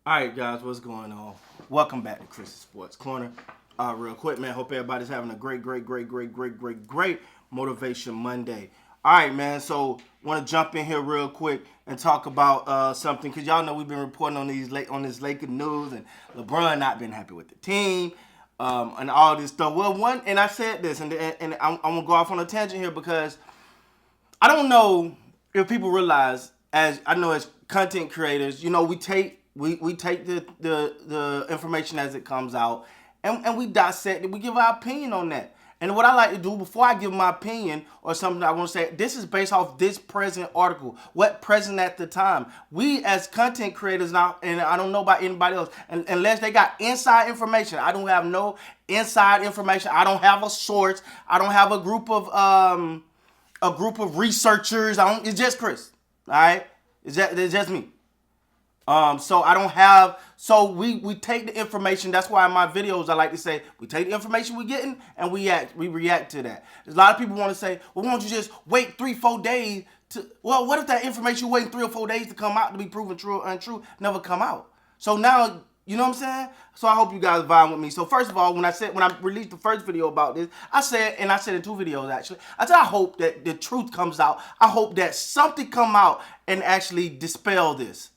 All right, guys, what's going on? Welcome back to Chris's Sports Corner. Real quick, man. Hope everybody's having a great Motivation Monday. All right, man. So, want to jump in here real quick and talk about something because y'all know we've been reporting on this Lakers news and LeBron not been happy with the team and all this stuff. Well, and I said this, and I'm gonna go off on a tangent here because I don't know if people realize, as I know as content creators, we take the information as it comes out and we dissect it, we give our opinion on that. And what I like to do before I give my opinion or something I want to say, this is based off this present article, what present at the time. We as content creators now, and I don't know about anybody else, unless they got inside information. I don't have no inside information. I don't have a source. I don't have a group of researchers. It's just Chris. All right, it's just me. So I don't have. So we take the information. That's why in my videos I like to say we take the information we're getting and we react to that. There's a lot of people want to say, well, why don't you just wait 3-4 days to? Well, what if that information you're waiting 3 or 4 days to come out to be proven true or untrue never come out? So now. You know what I'm saying? So I hope you guys vibe with me. So first of all, when I released the first video about this, I said in 2 videos actually, I said I hope that the truth comes out. I hope that something come out and actually dispel this.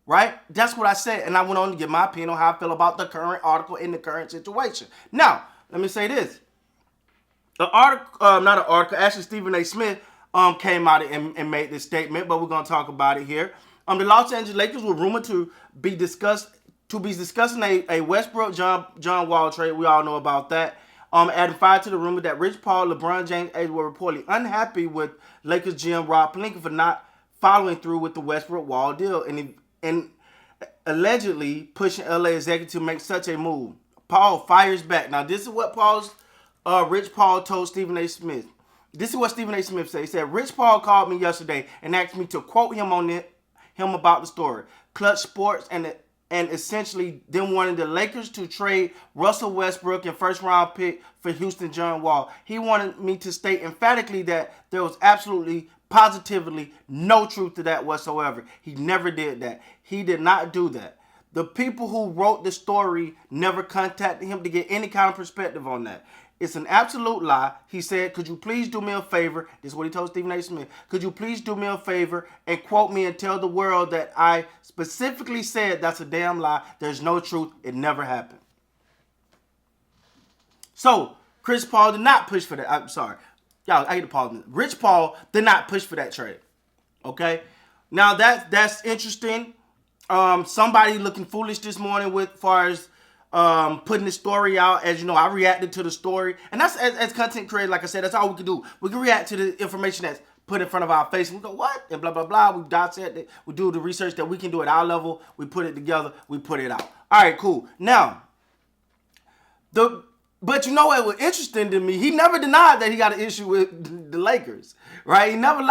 Right? That's what I said. And I went on to give my opinion on how I feel about the current article in the current situation. Now, let me say this. The article, not an article, actually Stephen A. Smith came out and made this statement, but we're going to talk about it here. The Los Angeles Lakers were rumored to be discussing a Westbrook John Wall trade. We all know about that. Adding fire to the rumor that Rich Paul, LeBron James were reportedly unhappy with Lakers GM Rob Pelinka for not following through with the Westbrook Wall deal and allegedly pushing LA executive to make such a move. Paul fires back. Now, this is what Rich Paul told Stephen A. Smith. This is what Stephen A. Smith said. He said, Rich Paul called me yesterday and asked me to quote him about the story. Clutch Sports and essentially them wanting the Lakers to trade Russell Westbrook and first-round pick for Houston John Wall. He wanted me to state emphatically that there was absolutely, positively no truth to that whatsoever. He never did that. He did not do that. The people who wrote the story never contacted him to get any kind of perspective on that. It's an absolute lie. He said, could you please do me a favor? This is what he told Stephen A. Smith. Could you please do me a favor and quote me and tell the world that I specifically said that's a damn lie. There's no truth. It never happened. So, Chris Paul did not push for that. I'm sorry. Y'all, I hate to pause. Rich Paul did not push for that trade. Okay? Now, that's interesting. Somebody looking foolish this morning with far as putting the story out. As you know, I reacted to the story. And that's, as content creators, like I said, that's all we can do. We can react to the information that's put in front of our face. And we go, what? And blah, blah, blah. We dissect it. We do the research that we can do at our level. We put it together. We put it out. All right, cool. Now, but you know what was interesting to me? He never denied that he got an issue with the Lakers, right? He never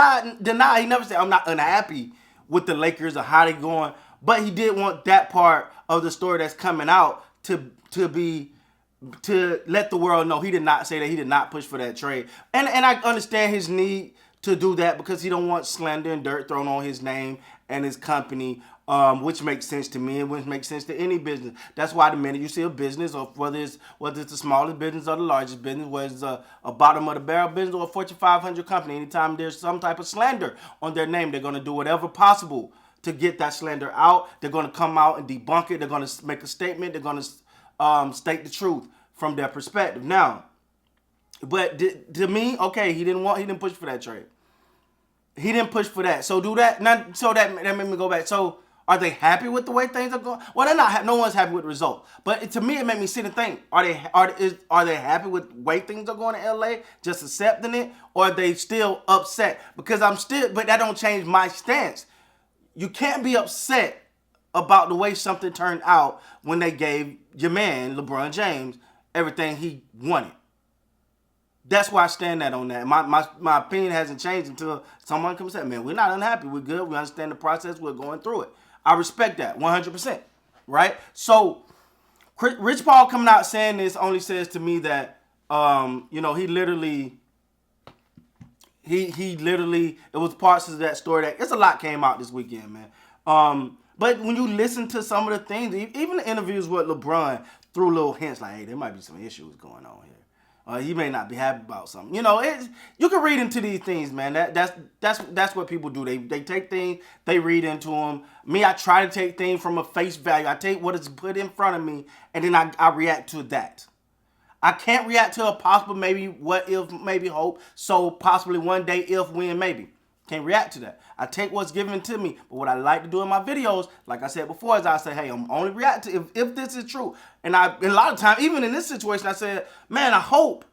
denied. He never said, I'm not unhappy with the Lakers or how they going. But he did want that part of the story that's coming out to let the world know he did not say that he did not push for that trade. And I understand his need to do that because he don't want slander and dirt thrown on his name and his company, which makes sense to me and which makes sense to any business. That's why the minute you see a business, or whether it's the smallest business or the largest business, whether it's a bottom of the barrel business or a Fortune 500 company, anytime there's some type of slander on their name, they're going to do whatever possible to get that slander out. They're going to come out and debunk it. They're going to make a statement. They're going to state the truth from their perspective. Now, but to me, okay, he didn't push for that trade. He didn't push for that. So do that. Now, so that made me go back. So are they happy with the way things are going? Well, they're not. No one's happy with the result. But to me, it made me sit and think: Are they happy with the way things are going in LA? Just accepting it, or are they still upset? Because but that don't change my stance. You can't be upset about the way something turned out when they gave your man LeBron James everything he wanted. That's why I stand on that. My opinion hasn't changed until someone comes and says, man, we're not unhappy. We're good. We understand the process. We're going through it. I respect that 100%. Right? So, Rich Paul coming out saying this only says to me that, he literally, it was parts of that story that, it's a lot came out this weekend, man. But when you listen to some of the things, even the interviews with LeBron threw little hints like, hey, there might be some issues going on here. He may not be happy about something. You know, you can read into these things, man. That's what people do. They take things, they read into them. Me, I try to take things from a face value. I take what is put in front of me, and then I react to that. I can't react to a possible maybe, what if, maybe, hope, so possibly one day, if, when, maybe. Can't react to that. I take what's given to me. But what I like to do in my videos, like I said before, is I say, hey, I'm only reacting if this is true. And a lot of times, even in this situation, I said, man, I hope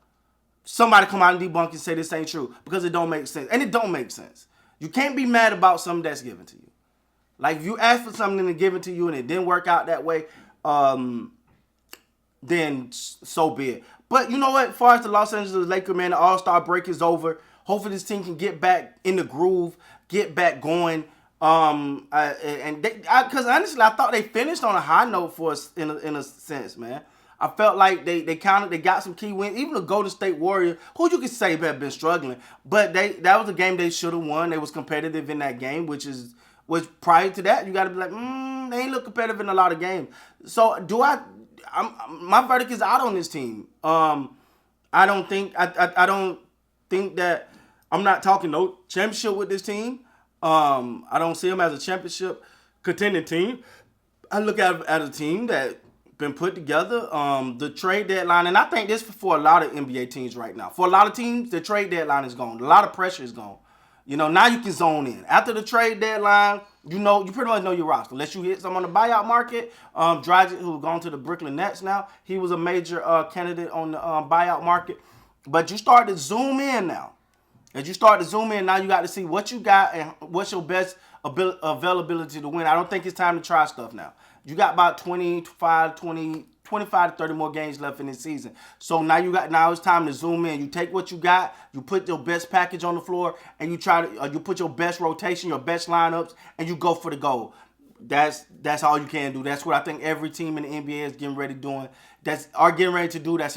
somebody come out and debunk and say this ain't true, because it don't make sense. And it don't make sense. You can't be mad about something that's given to you. Like, if you ask for something and give it to you and it didn't work out that way, then so be it. But you know what? As far as the Los Angeles Lakers, man, the All-Star break is over. Hopefully this team can get back in the groove, get back going. Because honestly, I thought they finished on a high note for us in a sense, man. I felt like they got some key wins. Even the Golden State Warriors, who you could say have been struggling, but that was a game they should have won. They was competitive in that game, which prior to that, you got to be like, they ain't look competitive in a lot of games. So my verdict is out on this team. I don't think that I'm not talking no championship with this team. I don't see them as a championship contending team. I look at it as a team that been put together. The trade deadline, and I think this for a lot of NBA teams right now. For a lot of teams, the trade deadline is gone. A lot of pressure is gone. You know, now you can zone in. After the trade deadline, you pretty much know your roster. Unless you hit some on the buyout market. Dragic, who's gone to the Brooklyn Nets now, he was a major candidate on the buyout market. But you start to zoom in now. As you start to zoom in, now you got to see what you got and what's your best availability to win. I don't think it's time to try stuff now. You got about 25 to 30 more games left in this season. So now it's time to zoom in. You take what you got, you put your best package on the floor, and you put your best rotation, your best lineups, and you go for the goal. That's all you can do. That's what I think every team in the NBA is getting ready to do. That's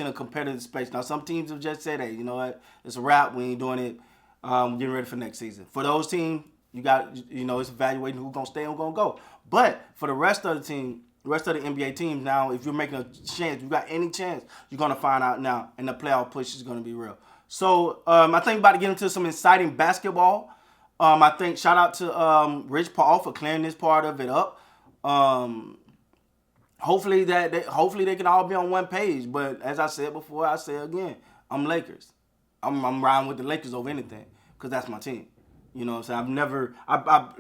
in a competitive space. Now, some teams have just said, hey, you know what? It's a wrap. We ain't doing it. We're getting ready for next season. For those teams, it's evaluating who's going to stay and who's going to go. But for the rest of the team, the rest of the NBA teams now, if you're making a chance, you got any chance, you're going to find out now. And the playoff push is going to be real. So I think about to get into some exciting basketball. I think shout out to Rich Paul for clearing this part of it up. Hopefully they can all be on one page. But as I said before, I say again, I'm Lakers. I'm riding with the Lakers over anything because that's my team. You know what I'm saying?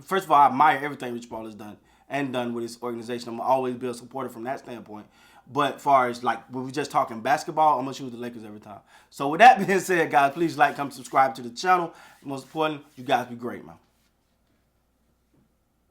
First of all, I admire everything Rich Paul has done with his organization. I'm always be a supporter from that standpoint. But far as like when we're just talking basketball, I'm gonna choose the Lakers every time. So with that being said, guys, please like, comment, subscribe to the channel. Most important, you guys be great, man.